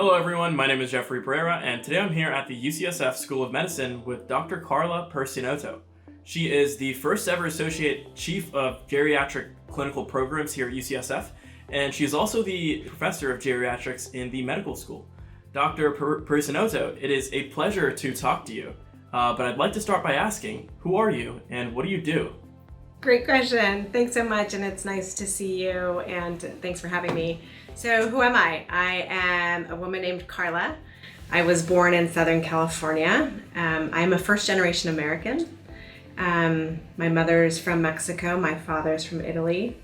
Hello everyone, my name is Jeffrey Pereira, and today I'm here at the UCSF School of Medicine with Dr. Carla Perissinotto. She is the first ever Associate Chief of Geriatric Clinical Programs here at UCSF, and she is also the Professor of Geriatrics in the medical school. Dr. Perissinotto, it is a pleasure to talk to you, but I'd like to start by asking, who are you and what do you do? Great question. Thanks so much, and it's nice to see you, and thanks for having me. So who am I? I am a woman named Carla. I was born in Southern California. I'm a first-generation American. My mother is from Mexico. My father is from Italy.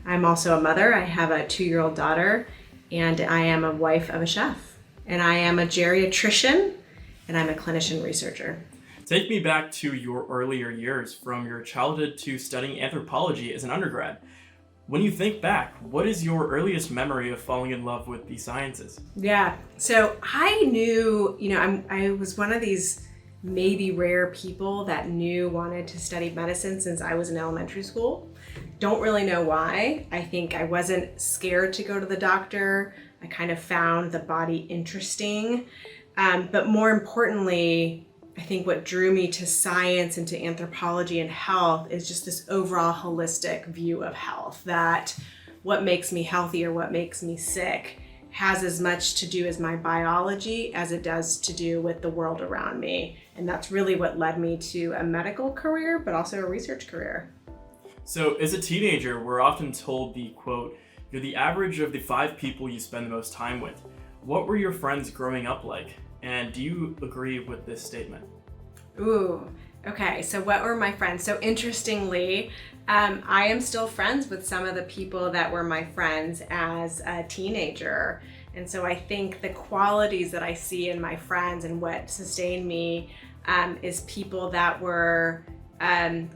I'm also a mother. I have a 2-year-old daughter, and I am a wife of a chef. And I am a geriatrician, and I'm a clinician researcher. Take me back to your earlier years, from your childhood to studying anthropology as an undergrad. When you think back, what is your earliest memory of falling in love with the sciences? Yeah, so I knew, I was one of these maybe rare people that wanted to study medicine since I was in elementary school. Don't really know why. I think I wasn't scared to go to the doctor. I kind of found the body interesting. But more importantly, I think what drew me to science and to anthropology and health is just this overall holistic view of health, that what makes me healthy or what makes me sick has as much to do as my biology as it does to do with the world around me. And that's really what led me to a medical career, but also a research career. So as a teenager, we're often told the quote, "You're the average of the 5 people you spend the most time with." What were your friends growing up like? And do you agree with this statement? Ooh, okay. So what were my friends? So interestingly, I am still friends with some of the people that were my friends as a teenager. And so I think the qualities that I see in my friends and what sustained me is people that were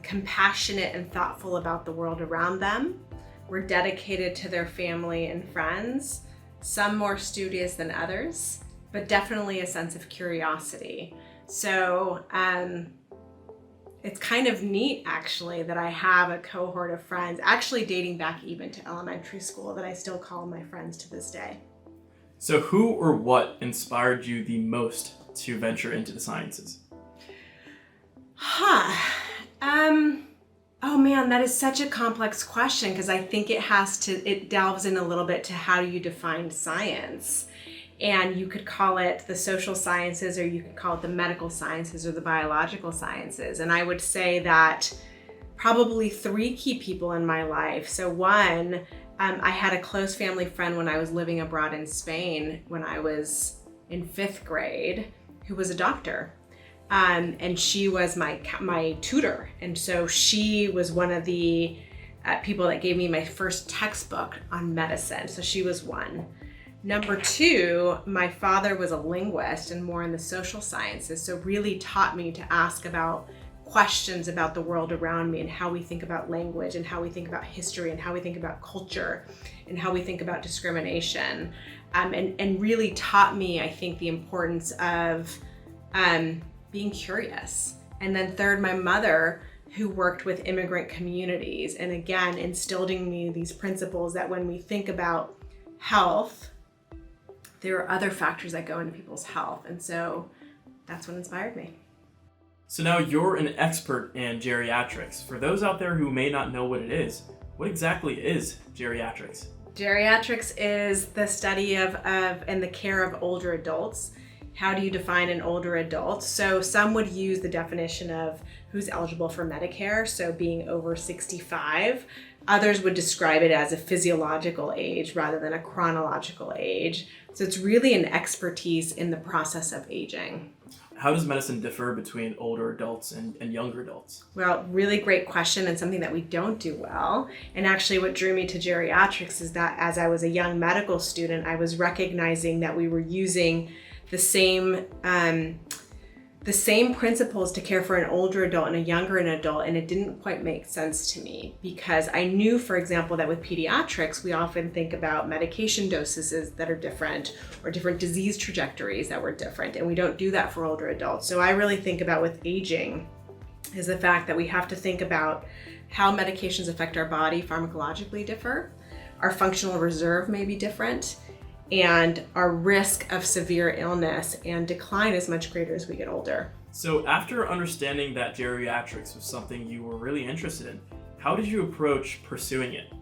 compassionate and thoughtful about the world around them, were dedicated to their family and friends, some more studious than others, but definitely a sense of curiosity. So it's kind of neat actually that I have a cohort of friends, actually dating back even to elementary school, that I still call my friends to this day. So who or what inspired you the most to venture into the sciences? Oh man, that is such a complex question, because I think it delves in a little bit to how do you define science. And you could call it the social sciences, or you could call it the medical sciences or the biological sciences. And I would say that probably 3 key people in my life. So one, I had a close family friend when I was living abroad in Spain when I was in 5th grade, who was a doctor. And she was my tutor. And so she was one of the people that gave me my first textbook on medicine. So she was one. Number 2, my father was a linguist and more in the social sciences, so really taught me to ask about questions about the world around me and how we think about language and how we think about history and how we think about culture and how we think about discrimination, and really taught me, I think, the importance of being curious. And then third, my mother, who worked with immigrant communities, and again, instilled in me these principles that when we think about health, there are other factors that go into people's health. And so that's what inspired me. So now you're an expert in geriatrics. For those out there who may not know what it is, what exactly is geriatrics? Geriatrics is the study of and the care of older adults. How do you define an older adult? So some would use the definition of who's eligible for Medicare, so being over 65. Others would describe it as a physiological age rather than a chronological age. So it's really an expertise in the process of aging. How does medicine differ between older adults and younger adults? Well, really great question, and something that we don't do well. And actually what drew me to geriatrics is that as I was a young medical student, I was recognizing that we were using the same principles to care for an older adult and a younger adult, and it didn't quite make sense to me, because I knew, for example, that with pediatrics, we often think about medication doses that are different or different disease trajectories that were different, and we don't do that for older adults. So I really think about with aging is the fact that we have to think about how medications affect our body pharmacologically differ, our functional reserve may be different, and our risk of severe illness and decline is much greater as we get older. So after understanding that geriatrics was something you were really interested in, how did you approach pursuing it?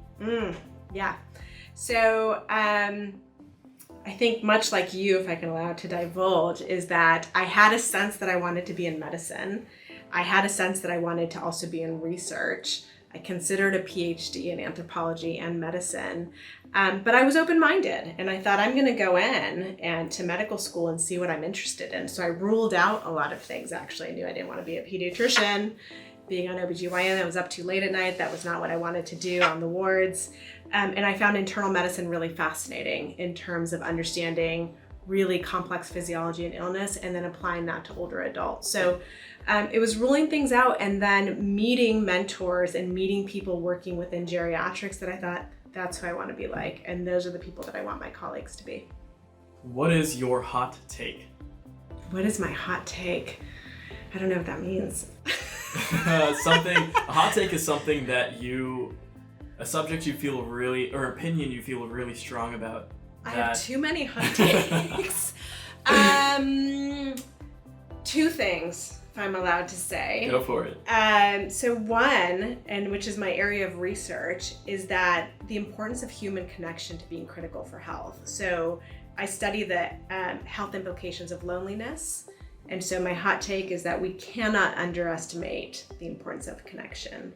Yeah. So I think much like you, if I can allow it to divulge, is that I had a sense that I wanted to be in medicine. I had a sense that I wanted to also be in research. I considered a Ph.D. in anthropology and medicine, but I was open-minded, and I thought I'm going to go in and to medical school and see what I'm interested in. So I ruled out a lot of things. Actually, I knew I didn't want to be a pediatrician. Being on OBGYN, I was up too late at night. That was not what I wanted to do on the wards. And I found internal medicine really fascinating in terms of understanding really complex physiology and illness and then applying that to older adults. So it was ruling things out and then meeting mentors and meeting people working within geriatrics that I thought, that's who I want to be like. And those are the people that I want my colleagues to be. What is your hot take? What is my hot take? I don't know what that means. A hot take is something that a subject you feel really, or opinion you feel really strong about. I have too many hot takes. Two things, if I'm allowed to say. Go for it. So one, and which is my area of research, is that the importance of human connection to being critical for health. So I study the health implications of loneliness. And so my hot take is that we cannot underestimate the importance of connection.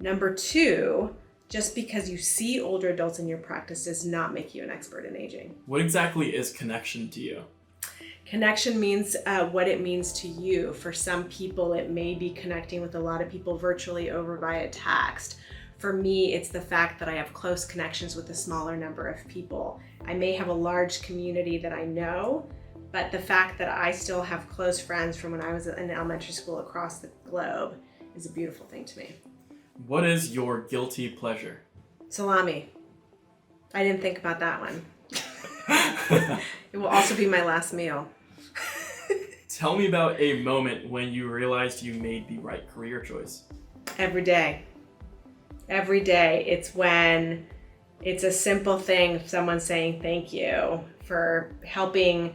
Number two, just because you see older adults in your practice does not make you an expert in aging. What exactly is connection to you? Connection means what it means to you. For some people, it may be connecting with a lot of people virtually over via text. For me, it's the fact that I have close connections with a smaller number of people. I may have a large community that I know, but the fact that I still have close friends from when I was in elementary school across the globe is a beautiful thing to me. What is your guilty pleasure? Salami. I didn't think about that one. It will also be my last meal. Tell me about a moment when you realized you made the right career choice. Every day. Every day. It's when it's a simple thing, someone saying thank you for helping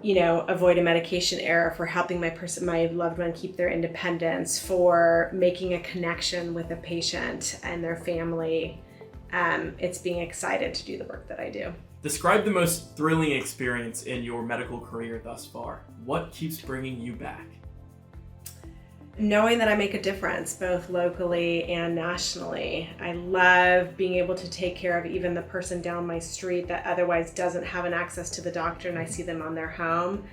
avoid a medication error, for helping my loved one keep their independence, for making a connection with a patient and their family. It's being excited to do the work that I do. Describe the most thrilling experience in your medical career thus far. What keeps bringing you back? Knowing that I make a difference both locally and nationally. I love being able to take care of even the person down my street that otherwise doesn't have an access to the doctor and I see them on their home.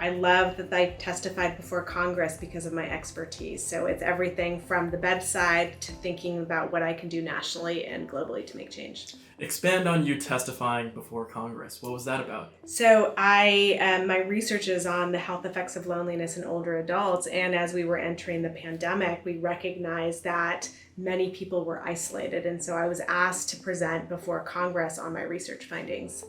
I love that I testified before Congress because of my expertise. So it's everything from the bedside to thinking about what I can do nationally and globally to make change. Expand on you testifying before Congress. What was that about? So my research is on the health effects of loneliness in older adults. And as we were entering the pandemic, we recognized that many people were isolated. And so I was asked to present before Congress on my research findings.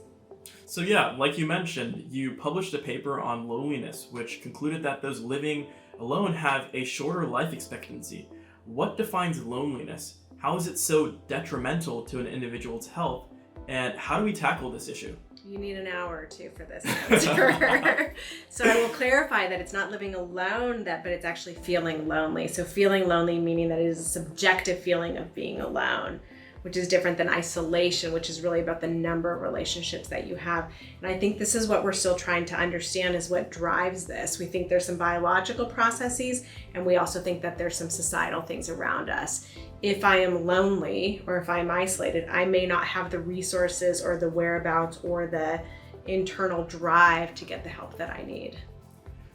So yeah, like you mentioned, you published a paper on loneliness, which concluded that those living alone have a shorter life expectancy. What defines loneliness? How is it so detrimental to an individual's health? And how do we tackle this issue? You need an hour or two for this answer. So I will clarify that it's not living alone, but it's actually feeling lonely. So feeling lonely meaning that it is a subjective feeling of being alone, which is different than isolation, which is really about the number of relationships that you have. And I think this is what we're still trying to understand is what drives this. We think there's some biological processes, and we also think that there's some societal things around us. If I am lonely or if I'm isolated, I may not have the resources or the whereabouts or the internal drive to get the help that I need.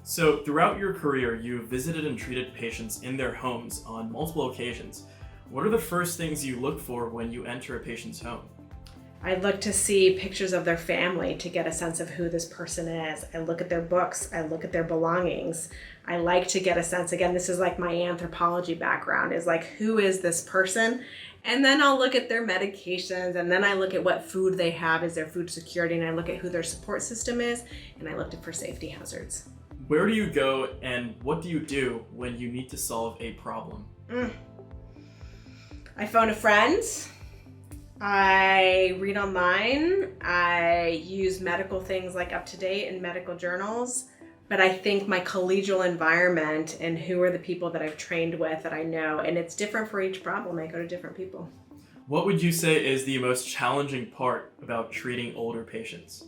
So throughout your career, you've visited and treated patients in their homes on multiple occasions. What are the first things you look for when you enter a patient's home? I look to see pictures of their family to get a sense of who this person is. I look at their books. I look at their belongings. I like to get a sense, again, this is like my anthropology background, is like, who is this person? And then I'll look at their medications, and then I look at what food they have, is their food security, and I look at who their support system is, and I looked for safety hazards. Where do you go and what do you do when you need to solve a problem? I phone a friend. I read online. I use medical things like Up to Date and medical journals. But I think my collegial environment and who are the people that I've trained with that I know, and it's different for each problem. I go to different people. What would you say is the most challenging part about treating older patients?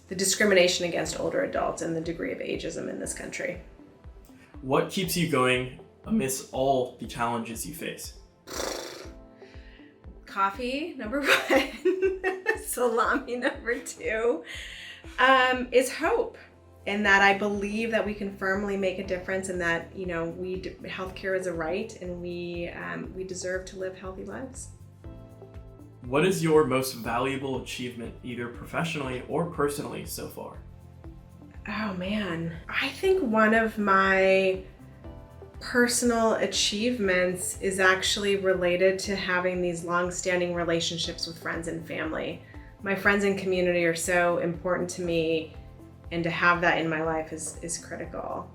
The discrimination against older adults and the degree of ageism in this country. What keeps you going amidst all the challenges you face? Coffee, number one. Salami, number two. Is hope. And that I believe that we can firmly make a difference, and that healthcare is a right, and we deserve to live healthy lives. What is your most valuable achievement, either professionally or personally, so far? Oh man, I think one of my personal achievements is actually related to having these long-standing relationships with friends and family. My friends and community are so important to me, and to have that in my life is critical.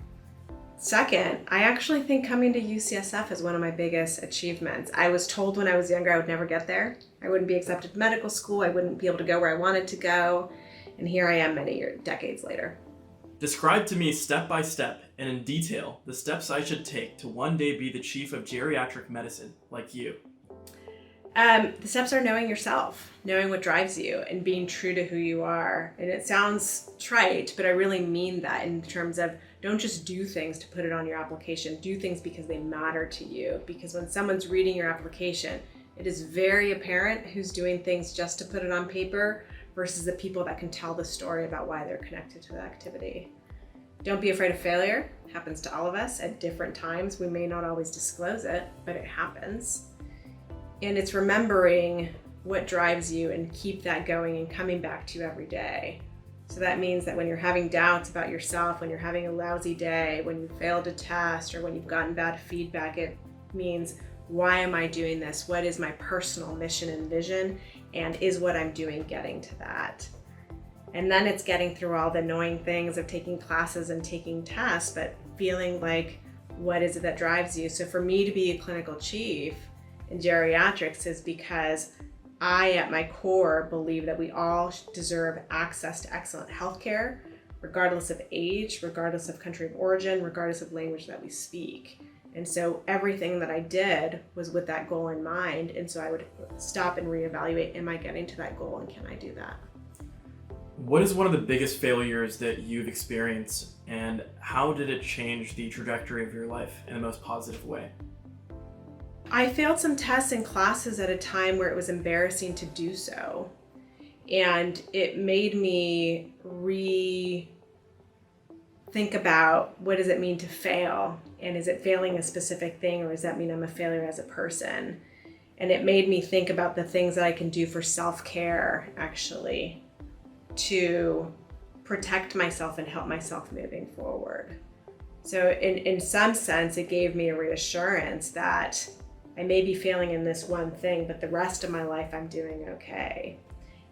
Second, I actually think coming to UCSF is one of my biggest achievements. I was told when I was younger I would never get there. I wouldn't be accepted to medical school. I wouldn't be able to go where I wanted to go. And here I am decades later. Describe to me step by step and in detail the steps I should take to one day be the chief of geriatric medicine like you. The steps are knowing yourself, knowing what drives you, and being true to who you are. And it sounds trite, but I really mean that in terms of don't just do things to put it on your application. Do things because they matter to you. Because when someone's reading your application, it is very apparent who's doing things just to put it on paper versus the people that can tell the story about why they're connected to the activity. Don't be afraid of failure. It happens to all of us at different times. We may not always disclose it, but it happens. And it's remembering what drives you and keep that going and coming back to you every day. So that means that when you're having doubts about yourself, when you're having a lousy day, when you failed a test, or when you've gotten bad feedback, it means, why am I doing this? What is my personal mission and vision? And is what I'm doing getting to that? And then it's getting through all the annoying things of taking classes and taking tests, but feeling like, what is it that drives you? So for me to be a clinical chief in geriatrics is because I, at my core, believe that we all deserve access to excellent healthcare, regardless of age, regardless of country of origin, regardless of language that we speak. And so everything that I did was with that goal in mind. And so I would stop and reevaluate, am I getting to that goal and can I do that? What is one of the biggest failures that you've experienced, and how did it change the trajectory of your life in the most positive way? I failed some tests and classes at a time where it was embarrassing to do so. And it made me think about, what does it mean to fail? And is it failing a specific thing, or does that mean I'm a failure as a person? And it made me think about the things that I can do for self-care, actually, to protect myself and help myself moving forward. So in some sense, it gave me a reassurance that I may be failing in this one thing, but the rest of my life I'm doing okay.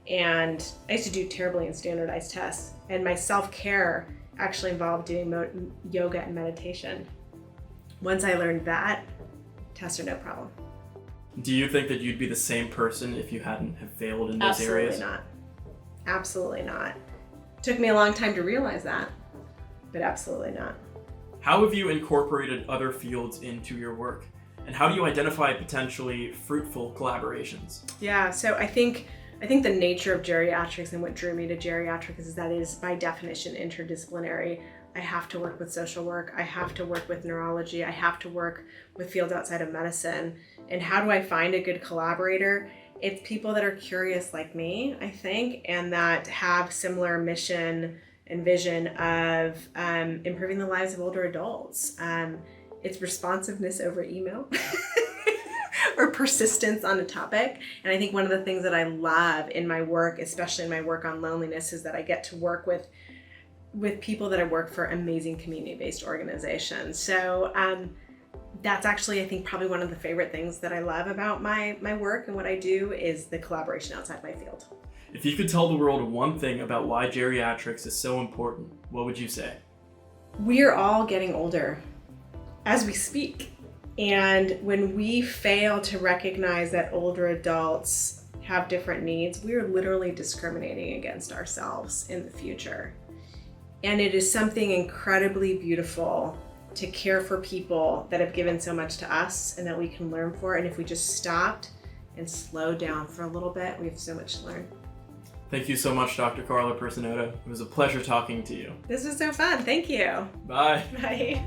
And I used to do terribly in standardized tests, and my self-care actually involved doing yoga and meditation. Once I learned that, tests are no problem. Do you think that you'd be the same person if you hadn't have failed in those areas? Absolutely not. Absolutely not. Took me a long time to realize that, but absolutely not. How have you incorporated other fields into your work? And how do you identify potentially fruitful collaborations? Yeah, so I think the nature of geriatrics and what drew me to geriatrics is that it is by definition interdisciplinary. I have to work with social work. I have to work with neurology. I have to work with fields outside of medicine. And how do I find a good collaborator? It's people that are curious like me, I think, and that have similar mission and vision of improving the lives of older adults. It's responsiveness over email or persistence on a topic. And I think one of the things that I love in my work, especially in my work on loneliness, is that I get to work with people that have worked for amazing community-based organizations. So that's actually, I think, probably one of the favorite things that I love about my work and what I do is the collaboration outside my field. If you could tell the world one thing about why geriatrics is so important, what would you say? We're all getting older as we speak. And when we fail to recognize that older adults have different needs, we are literally discriminating against ourselves in the future. And it is something incredibly beautiful to care for people that have given so much to us and that we can learn for. And if we just stopped and slowed down for a little bit, we have so much to learn. Thank you so much, Dr. Carla Perissinotto. It was a pleasure talking to you. This was so fun. Thank you. Bye. Bye.